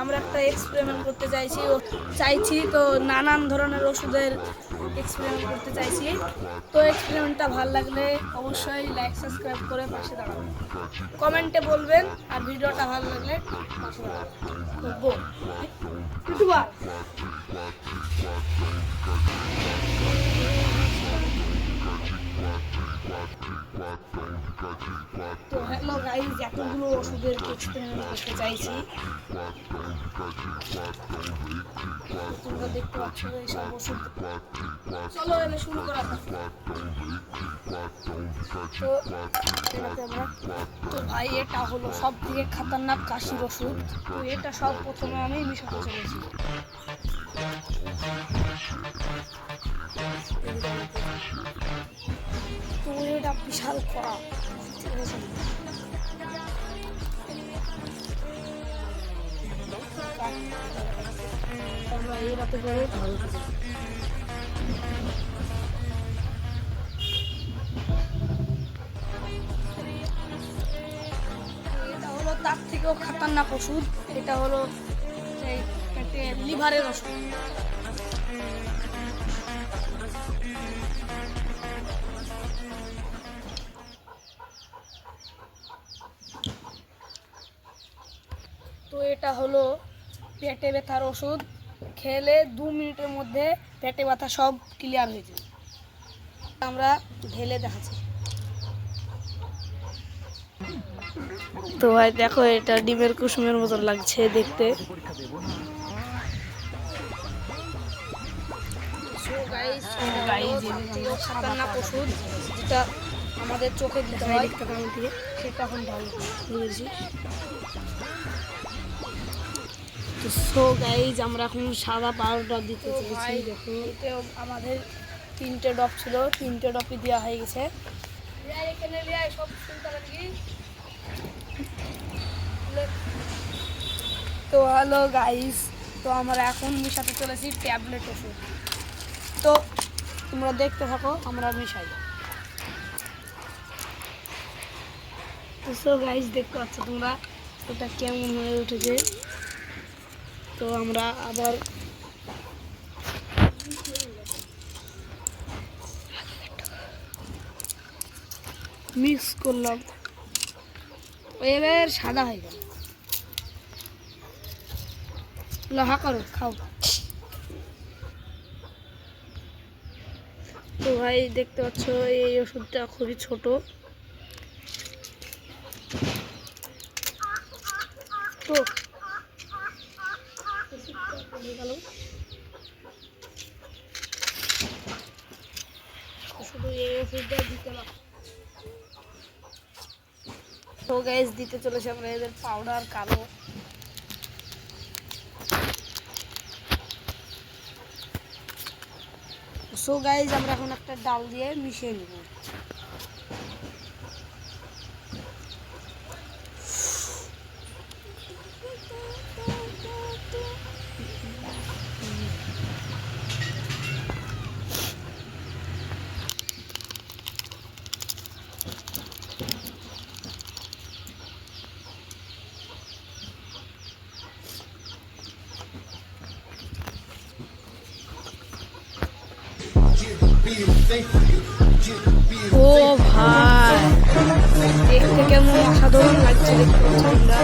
আমরা একটা এক্সপেরিমেন্ট করতে চাইছি তো নানান ধরনের ওষুধের এক্সপেরিমেন্ট করতে চাইছি। তো এক্সপেরিমেন্টটা ভালো লাগলে অবশ্যই লাইক সাবস্ক্রাইব করে পাশে দাঁড়াবেন, কমেন্টে বলবেন, আর ভিডিওটা ভালো লাগলে পাশে দাঁড়াবেন। তো হ্যালো গাইস, এতগুলো ওষুধের এক্সপেরিমেন্ট করতে চাইছি। তোমরা দেখতে পাচ্ছ এইসব ওষুধ। চলো এনে শুরু করা যাক। তো ভাই এটা হলো সব থেকে খতরনাক কাশির ওষুধ। তো এটা সব প্রথমে আমি মিশাতে চলেছি। তো এটা বিশাল কড়া, আমরা এই রাতে করে ভালো তার থেকেও খতরনাক ওষুধ। এটা হলো লিভারের ওষুধ। তো এটা হলো পেটে ব্যথার ওষুধ। খেলে 2 মিনিটের মধ্যে পেটে ব্যথা সব ক্লিয়ার হয়ে যায়। আমরা ঢেলে দেখাচ্ছি। তো ভাই দেখো, এটা ডিমের কুসুমের মতন লাগছে দেখতে। খতরনাক ওষুধ যেটা আমাদের চোখে দিতে হয়, সেটা এখন ভালো বুঝেছি। তো সো গাইজ আমরা এখন সাদা পাউডার দিতে চলেছি। দেখো এতেও আমাদের 3টে ডপ ছিল, 3টে ডপই দেওয়া হয়ে গেছে। তো হ্যালো গাইস, তো আমরা এখন মিশাতে চলেছি ট্যাবলেট ওষুধ। তো তোমরা দেখতে থাকো, আমরা মিশাই। তো সো গাইস দেখতে পাচ্ছ তোমরা ওটা কেমন হয়ে উঠেছে। তো আমরা আবার মিক্স করলাম, এবার সাদা হয়ে গেল। লহা করো, খাও। তো ভাই দেখতে পাচ্ছ এই ওষুধটা খুবই ছোট। তো শুধু এই ওষুধটা দিতে না। তো গাইস দিতে চলেছে আমরা এদের পাউডার কালো। সো গাইস আমরা এখন একটা ডাল দিয়ে মিশিয়ে নেব। ও ভাই দেখতে কেমন অসাধারণ লাগছে, দেখতে পাচ্ছি আমরা।